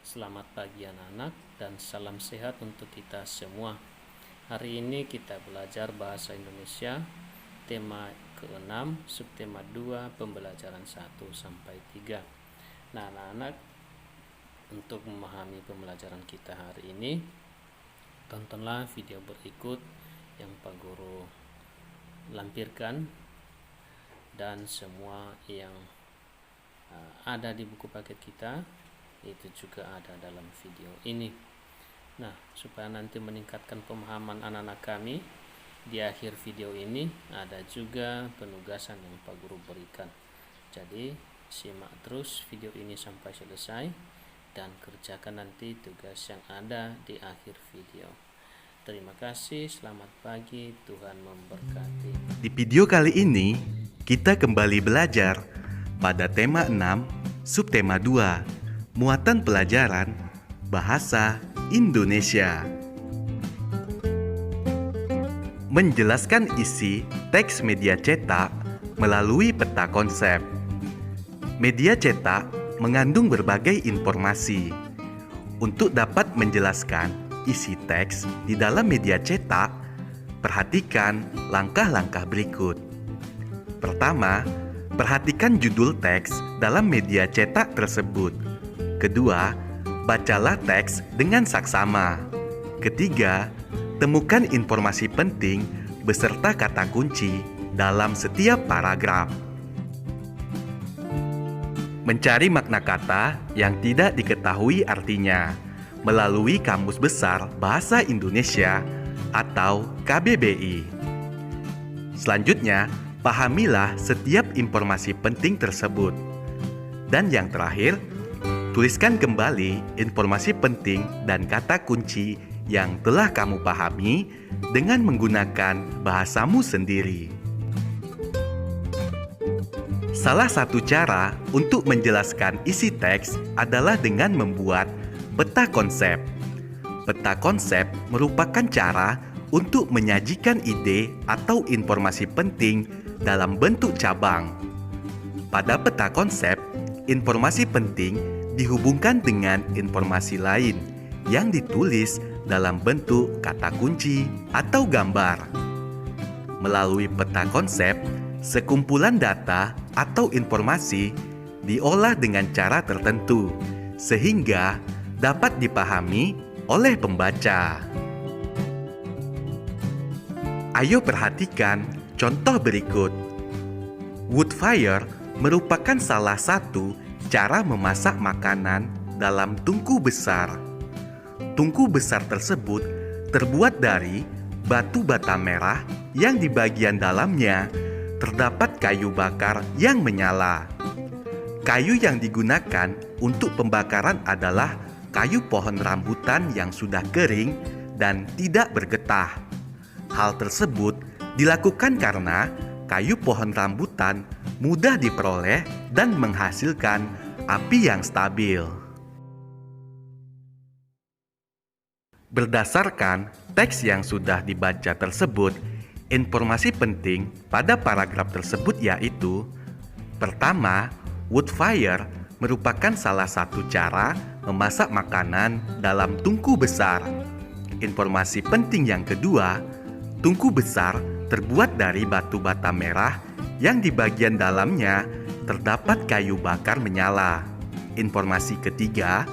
Selamat pagi anak-anak dan salam sehat untuk kita semua. Hari ini kita belajar bahasa Indonesia tema ke-6, subtema 2, pembelajaran 1 sampai 3. Nah, anak-anak, untuk memahami pembelajaran kita hari ini, tontonlah video berikut yang Pak Guru lampirkan dan semua yang ada di buku paket kita itu juga ada dalam video ini. Nah, supaya nanti meningkatkan pemahaman anak-anak kami, di akhir video ini ada juga penugasan yang Pak Guru berikan. Jadi simak terus video ini sampai selesai dan kerjakan nanti tugas yang ada di akhir video. Terima kasih, selamat pagi, Tuhan memberkati. Di video kali ini, kita kembali belajar pada tema 6, subtema 2, muatan pelajaran Bahasa Indonesia. Menjelaskan isi teks media cetak melalui peta konsep. Media cetak mengandung berbagai informasi. Untuk dapat menjelaskan isi teks di dalam media cetak, perhatikan langkah-langkah berikut. Pertama, perhatikan judul teks dalam media cetak tersebut. Kedua, bacalah teks dengan saksama. Ketiga, temukan informasi penting beserta kata kunci dalam setiap paragraf. Mencari makna kata yang tidak diketahui artinya melalui Kamus Besar Bahasa Indonesia atau KBBI. Selanjutnya, pahamilah setiap informasi penting tersebut. Dan yang terakhir, tuliskan kembali informasi penting dan kata kunci yang telah kamu pahami dengan menggunakan bahasamu sendiri. Salah satu cara untuk menjelaskan isi teks adalah dengan membuat peta konsep. Peta konsep merupakan cara untuk menyajikan ide atau informasi penting dalam bentuk cabang. Pada peta konsep, informasi penting dihubungkan dengan informasi lain yang ditulis dalam bentuk kata kunci atau gambar. Melalui peta konsep, sekumpulan data atau informasi diolah dengan cara tertentu sehingga dapat dipahami oleh pembaca. Ayo perhatikan contoh berikut. Wood fire merupakan salah satu cara memasak makanan dalam tungku besar. Tungku besar tersebut terbuat dari batu bata merah yang di bagian dalamnya terdapat kayu bakar yang menyala. Kayu yang digunakan untuk pembakaran adalah kayu pohon rambutan yang sudah kering dan tidak bergetah. Hal tersebut dilakukan karena kayu pohon rambutan mudah diperoleh dan menghasilkan api yang stabil. Berdasarkan teks yang sudah dibaca tersebut, informasi penting pada paragraf tersebut yaitu: pertama, wood fire merupakan salah satu cara memasak makanan dalam tungku besar. Informasi penting yang kedua, tungku besar terbuat dari batu bata merah yang di bagian dalamnya terdapat kayu bakar menyala. Informasi ketiga,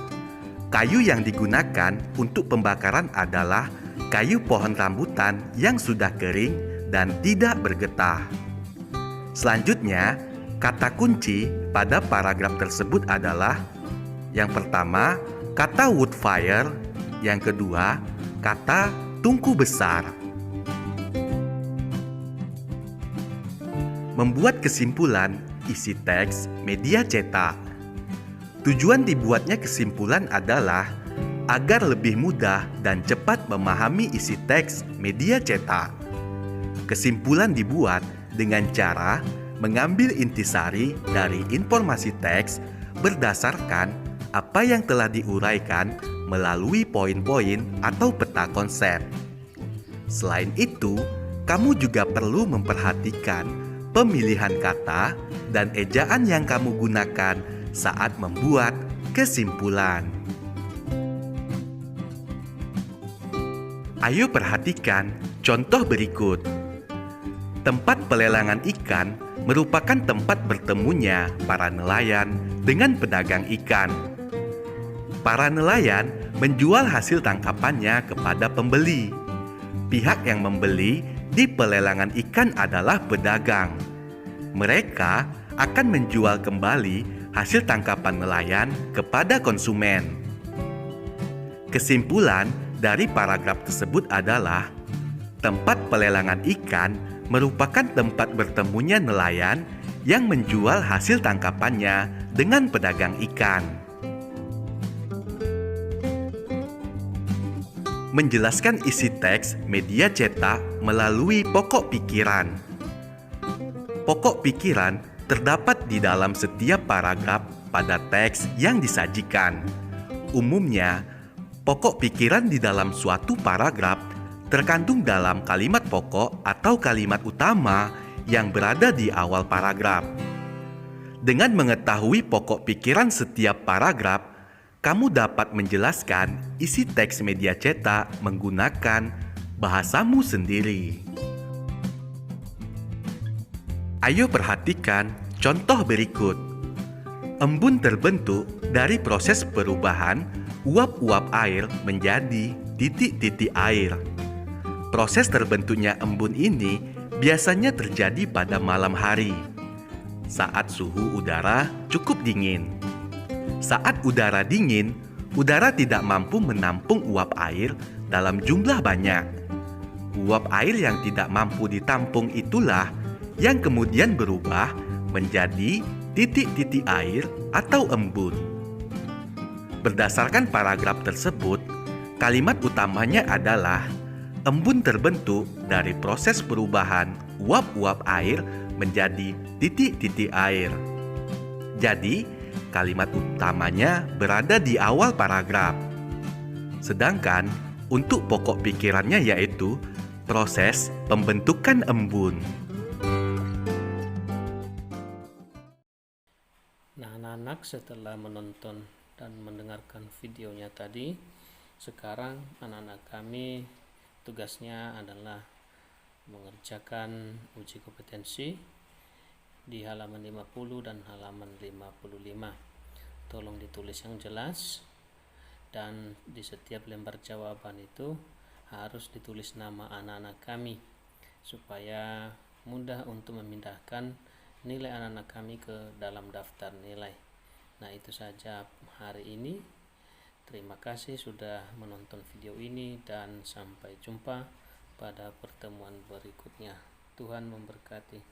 kayu yang digunakan untuk pembakaran adalah kayu pohon rambutan yang sudah kering dan tidak bergetah. Selanjutnya, kata kunci pada paragraf tersebut adalah: yang pertama, kata wood fire, yang kedua, kata tungku besar. Membuat kesimpulan isi teks media cetak. Tujuan dibuatnya kesimpulan adalah agar lebih mudah dan cepat memahami isi teks media cetak. Kesimpulan dibuat dengan cara mengambil intisari dari informasi teks berdasarkan apa yang telah diuraikan melalui poin-poin atau peta konsep. Selain itu, kamu juga perlu memperhatikan pemilihan kata dan ejaan yang kamu gunakan saat membuat kesimpulan. Ayo perhatikan contoh berikut. Tempat pelelangan ikan merupakan tempat bertemunya para nelayan dengan pedagang ikan. Para nelayan menjual hasil tangkapannya kepada pembeli. Pihak yang membeli di pelelangan ikan adalah pedagang. Mereka akan menjual kembali hasil tangkapan nelayan kepada konsumen. Kesimpulan dari paragraf tersebut adalah tempat pelelangan ikan merupakan tempat bertemunya nelayan yang menjual hasil tangkapannya dengan pedagang ikan. Menjelaskan isi teks media cetak melalui pokok pikiran. Pokok pikiran terdapat di dalam setiap paragraf pada teks yang disajikan. Umumnya, pokok pikiran di dalam suatu paragraf terkandung dalam kalimat pokok atau kalimat utama yang berada di awal paragraf. Dengan mengetahui pokok pikiran setiap paragraf, kamu dapat menjelaskan isi teks media cetak menggunakan bahasamu sendiri. Ayo perhatikan contoh berikut. Embun terbentuk dari proses perubahan uap-uap air menjadi titik-titik air. Proses terbentuknya embun ini biasanya terjadi pada malam hari, saat suhu udara cukup dingin. Saat udara dingin, udara tidak mampu menampung uap air dalam jumlah banyak. Uap air yang tidak mampu ditampung itulah yang kemudian berubah menjadi titik-titik air atau embun. Berdasarkan paragraf tersebut, kalimat utamanya adalah embun terbentuk dari proses perubahan uap-uap air menjadi titik-titik air. Jadi, kalimat utamanya berada di awal paragraf. Sedangkan untuk pokok pikirannya yaitu proses pembentukan embun. Nah, anak-anak setelah menonton dan mendengarkan videonya tadi, sekarang anak-anak kami tugasnya adalah mengerjakan uji kompetensi di halaman 50 dan halaman 55. Tolong ditulis yang jelas, dan di setiap lembar jawaban itu harus ditulis nama anak-anak kami supaya mudah untuk memindahkan nilai anak-anak kami ke dalam daftar nilai. Nah, itu saja hari ini. Terima kasih sudah menonton video ini dan sampai jumpa pada pertemuan berikutnya. Tuhan memberkati.